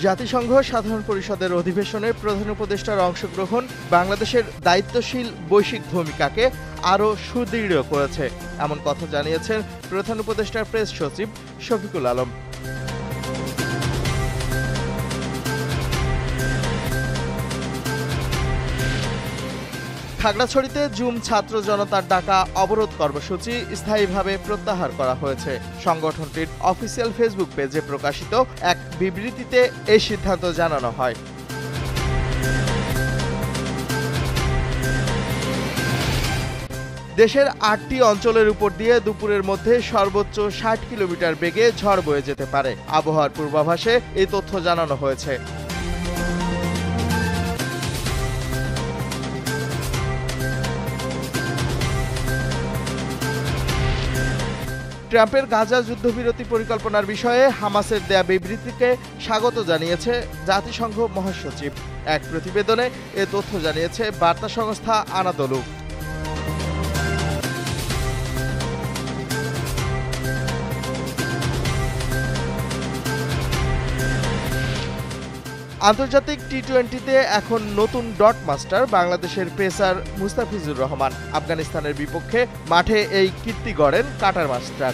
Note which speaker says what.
Speaker 1: জাতিসংঘ সাধারণ পরিষদের অধিবেশনে প্রধান উপদেষ্টার অংশগ্রহণ বাংলাদেশের দায়িত্বশীল বৈশ্বিক ভূমিকাকে আরও সুদৃঢ় করেছে, এমন কথা জানিয়েছেন প্রধান উপদেষ্টার প্রেস সচিব শফিকুল আলম। খাগড়াছড়িতে জুম ছাত্র জনতার ডাকা অবরোধ কর্মসূচি স্থায়ীভাবে প্রত্যাহার করা হয়েছে। সংগঠনটির অফিসিয়াল ফেসবুক পেজে প্রকাশিত এক বিবৃতিতে এই সিদ্ধান্ত জানানো হয়। দেশের ৮টি অঞ্চলের উপর দিয়ে দুপুরের মধ্যে সর্বোচ্চ ৬০ কিলোমিটার বেগে ঝড় বয়ে যেতে পারে। আবহাওয়ার পূর্বাভাসে এই তথ্য জানানো হয়েছে। ট্রাম্পের গাজা যুদ্ধবিরতি পরিকল্পনার বিষয়ে হামাসের দেয়া বিবৃতিকে স্বাগত জানিয়েছে জাতিসংঘ মহাসচিব। এক প্রতিবেদনে এ তথ্য জানিয়েছে বার্তা সংস্থা আনাদলু। আন্তর্জাতিক টি-20তে এখন নতুন ডট মাস্টার বাংলাদেশের পেসার মুস্তাফিজুর রহমান। আফগানিস্তানের বিপক্ষে মাঠে এই কীর্তি গড়েন কাটার মাস্টার।